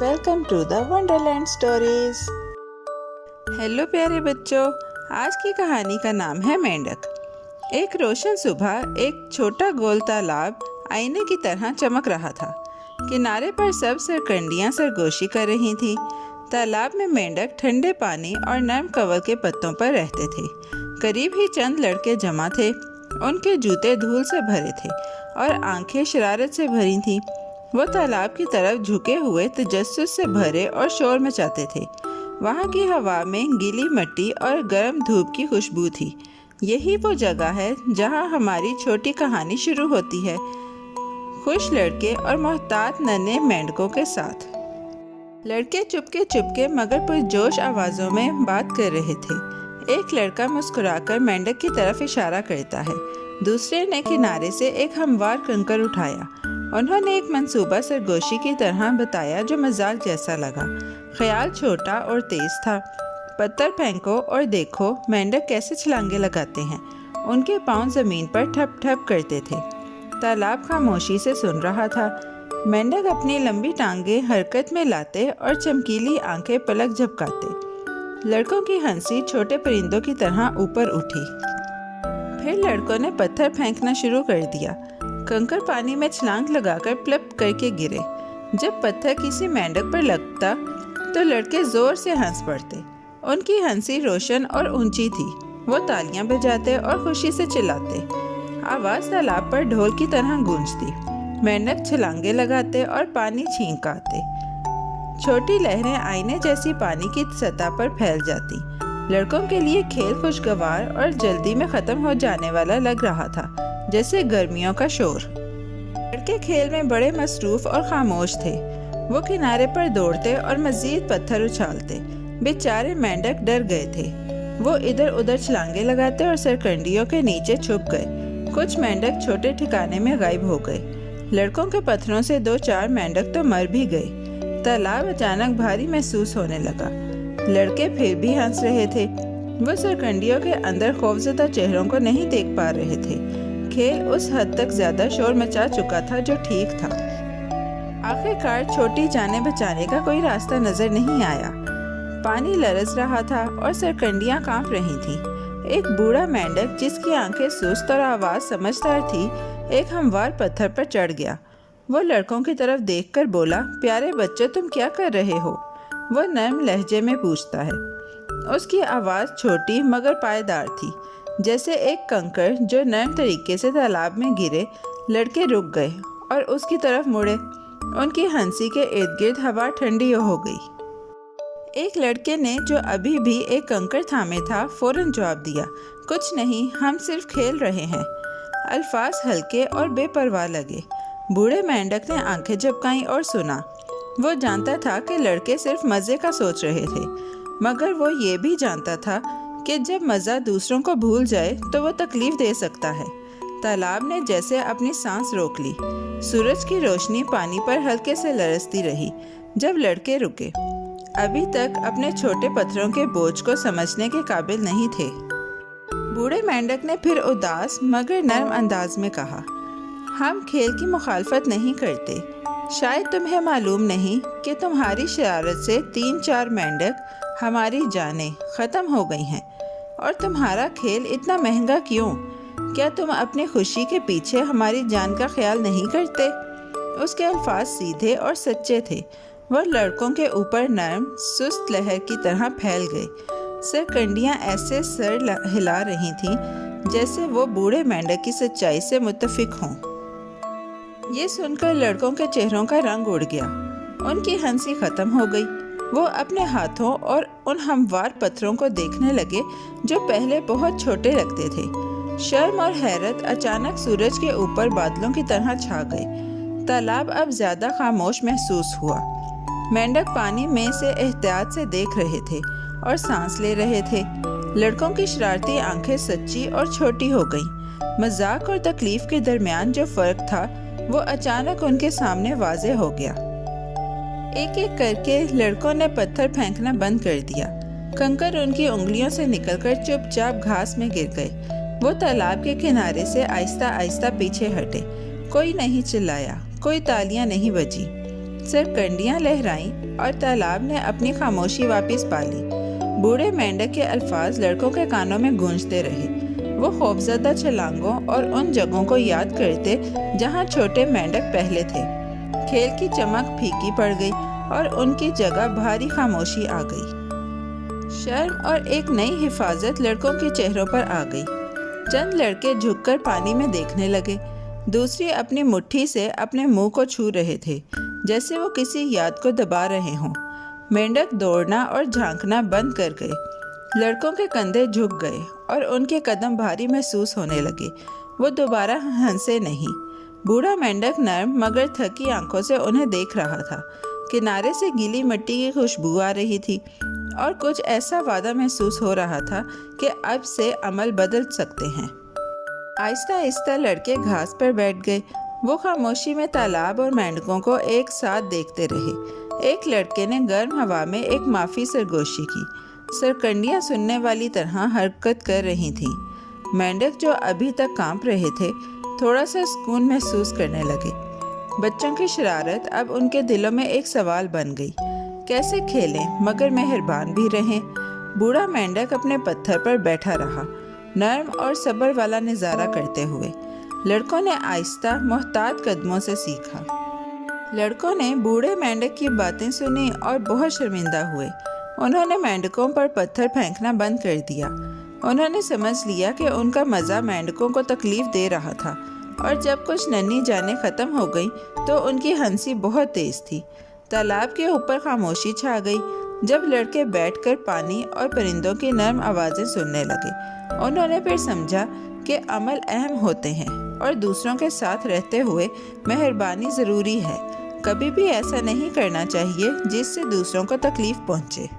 Welcome to the wonderland stories. Hello प्यारे बच्चों, आज की कहानी का नाम है मेंढक। एक रोशन सुबह एक छोटा गोल तालाब आईने की तरह चमक रहा था। किनारे पर सब सरकंडियां सरगोशी कर रही थीं। तालाब में मेंढक ठंडे पानी और नरम कवल के पत्तों पर रहते थे। करीब ही चंद लड़के जमा थे। उनके जूते धूल से भरे थे और आंखें शरारत से भरी थीं। वो तालाब की तरफ झुके हुए तजस्सुस से भरे और शोर मचाते थे। वहाँ की हवा में गीली मिट्टी और गर्म धूप की खुशबू थी। यही वो जगह है जहाँ हमारी छोटी कहानी शुरू होती है, खुश लड़के और मोहतात नन्हे मेंढकों के साथ। लड़के चुपके चुपके मगर पुरजोश आवाज़ों में बात कर रहे थे। एक लड़का मुस्कुराकर मेंढक की तरफ इशारा करता है। दूसरे ने किनारे से एक हमवार कंकर उठाया। उन्होंने एक मंसूबा सरगोशी की तरह बताया जो मजाक जैसा लगा। ख्याल छोटा और तेज था। पत्थर फेंको और देखो मेंढक कैसे छलांगे लगाते हैं। उनके पांव जमीन पर ठप ठप करते थे। तालाब खामोशी से सुन रहा था। मेंढक अपनी लंबी टांगें हरकत में लाते और चमकीली आंखें पलक झपकाते। लड़कों की हंसी छोटे परिंदों की तरह ऊपर उठी। फिर लड़कों ने पत्थर फेंकना शुरू कर दिया। कंकर पानी में छलांग लगाकर प्लप करके गिरे। जब पत्थर किसी मेंढक पर लगता तो लड़के जोर से हंस पड़ते। उनकी हंसी रोशन और ऊंची थी। वो तालियां बजाते और खुशी से चिल्लाते। आवाज़ तालाब पर ढोल की तरह गूंजती। मेंढक छलांगे लगाते और पानी छींक आते। छोटी लहरें आईने जैसी पानी की सतह पर फैल जाती। लड़कों के लिए खेल खुशगवार और जल्दी में ख़त्म हो जाने वाला लग रहा था, जैसे गर्मियों का शोर। लड़के खेल में बड़े मसरूफ और खामोश थे। वो किनारे पर दौड़ते और मजीद पत्थर उछालते। बेचारे मेंढक डर गए थे। वो इधर उधर छलांगे लगाते और सरकंडियों के नीचे छुप गए। कुछ मेंढक छोटे ठिकाने में गायब हो गए। लड़कों के पत्थरों से 2-4 मेंढक तो मर भी गए। तालाब अचानक भारी महसूस होने लगा। लड़के फिर भी हंस रहे थे। वो सरकंडियों के अंदर खौफजदा चेहरों को नहीं देख पा रहे थे। खेल उस हद तक ज्यादा शोर मचा चुका था जो ठीक था। आखिरकार छोटी जाने बचाने का कोई रास्ता नजर नहीं आया। पानी लरस रहा था और सरकंडियां कांप रही थीं। एक बूढ़ा मेंढक जिसकी आंखें सुस्त और आवाज समझदार थी, एक हमवार पत्थर पर चढ़ गया। वो लड़कों की तरफ देखकर बोला, प्यारे बच्चों, तुम क्या कर रहे हो? वो नरम लहजे में पूछता है। उसकी आवाज़ छोटी मगर पायदार थी, जैसे एक कंकर जो नरम तरीके से तालाब में गिरे। लड़के रुक गए और उसकी तरफ मुड़े। उनकी हंसी के इर्द गिर्द हवा ठंडी हो गई। एक लड़के ने, जो अभी भी एक कंकर थामे था, फौरन जवाब दिया, कुछ नहीं, हम सिर्फ खेल रहे हैं। अल्फाज हल्के और बेपरवाह लगे। बूढ़े मेंढक ने आंखें झपकाईं और सुना। वो जानता था कि लड़के सिर्फ मज़े का सोच रहे थे, मगर वो ये भी जानता था कि जब मज़ा दूसरों को भूल जाए तो वो तकलीफ दे सकता है। तालाब ने जैसे अपनी सांस रोक ली। सूरज की रोशनी पानी पर हल्के से लरसती रही जब लड़के रुके। अभी तक अपने छोटे पत्थरों के बोझ को समझने के काबिल नहीं थे। बूढ़े मेंढक ने फिर उदास मगर नरम अंदाज में कहा, हम खेल की मुखालफत नहीं करते। शायद तुम्हें मालूम नहीं कि तुम्हारी शरारत से 3-4 मेंढक हमारी जानें ख़त्म हो गई हैं। और तुम्हारा खेल इतना महंगा क्यों? क्या तुम अपनी खुशी के पीछे हमारी जान का ख्याल नहीं करते? उसके अल्फाज सीधे और सच्चे थे। वह लड़कों के ऊपर नरम सुस्त लहर की तरह फैल गए। सरकंडियां ऐसे सर हिला रही थीं जैसे वो बूढ़े मेंढक की सच्चाई से मुत्तफिक हों। ये सुनकर लड़कों के चेहरों का रंग उड़ गया। उनकी हंसी खत्म हो गई। वो अपने हाथों और उन हमवार पत्थरों को देखने लगे जो पहले बहुत छोटे लगते थे। शर्म और हैरत अचानक सूरज के ऊपर बादलों की तरह छा गए। तालाब अब ज्यादा खामोश महसूस हुआ। मेंढक पानी में से एहतियात से देख रहे थे और सांस ले रहे थे। लड़कों की शरारती आंखें सच्ची और छोटी हो गईं। मजाक और तकलीफ के दरमियान जो फर्क था वो अचानक उनके सामने वाज़े हो गया। एक एक करके लड़कों ने पत्थर फेंकना बंद कर दिया। कंकर उनकी उंगलियों से निकलकर चुपचाप घास में गिर गए। वो तालाब के किनारे से आहिस्ता आहिस्ता पीछे हटे। कोई नहीं चिल्लाया, कोई तालियां नहीं बजी। सरकंडियां लहराईं और तालाब ने अपनी खामोशी वापस पा ली। बूढ़े मेंढक के अल्फाज लड़कों के कानों में गूंजते रहे। वो खौफजदा छलांगों और उन जगहों को याद करते जहां छोटे मेंढक पहले थे। खेल की चमक फीकी पड़ गई और उनकी जगह भारी खामोशी आ गई। शर्म और एक नई हिफाजत लड़कों के चेहरों पर आ गई। चंद लड़के झुककर पानी में देखने लगे, दूसरे अपनी मुट्ठी से अपने मुंह को छू रहे थे, जैसे वो किसी याद को दबा रहे हों। मेंढक दौड़ना और झांकना बंद कर गए। लड़कों के कंधे झुक गए और उनके कदम भारी महसूस होने लगे। वो दोबारा हंसे नहीं। बूढ़ा मेंढक नर्म मगर थकी आंखों से उन्हें देख रहा था। किनारे से गीली मिट्टी की खुशबू आ रही थी और कुछ ऐसा वादा महसूस हो रहा था कि अब से अमल बदल सकते हैं। आहिस्ता आहिस्ता लड़के घास पर बैठ गए। वो खामोशी में तालाब और मेंढकों को एक साथ देखते रहे। एक लड़के ने गर्म हवा में एक माफी सरगोशी की। सरकंडियां सुनने वाली तरह हरकत कर रही थीं। मेंढक जो अभी तक कांप रहे थे, थोड़ा सा सुकून महसूस करने लगे। बच्चों की शरारत अब उनके दिलों में एक सवाल बन गई। कैसे खेलें मगर मेहरबान भी रहें? बूढ़ा मेंढक अपने पत्थर पर बैठा रहा, नर्म और सब्र वाला नज़ारा करते हुए। लड़कों ने आहिस्ता मोहतात कदमों से सीखा। लड़कों ने बूढ़े मेंढक की बातें सुनी और बहुत शर्मिंदा हुए। उन्होंने मेंढकों पर पत्थर फेंकना बंद कर दिया। उन्होंने समझ लिया कि उनका मज़ा मेंढकों को तकलीफ दे रहा था, और जब कुछ नन्ही जानें ख़त्म हो गई तो उनकी हंसी बहुत तेज़ थी। तालाब के ऊपर खामोशी छा गई। जब लड़के बैठकर पानी और परिंदों की नर्म आवाज़ें सुनने लगे, उन्होंने फिर समझा कि अमल अहम होते हैं और दूसरों के साथ रहते हुए मेहरबानी ज़रूरी है। कभी भी ऐसा नहीं करना चाहिए जिससे दूसरों को तकलीफ़ पहुँचे।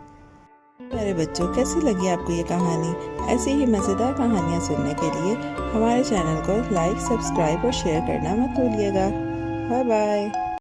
मेरे बच्चों, कैसी लगी आपको ये कहानी? ऐसी ही मज़ेदार कहानियाँ सुनने के लिए हमारे चैनल को लाइक, सब्सक्राइब और शेयर करना मत भूलिएगा। Bye bye.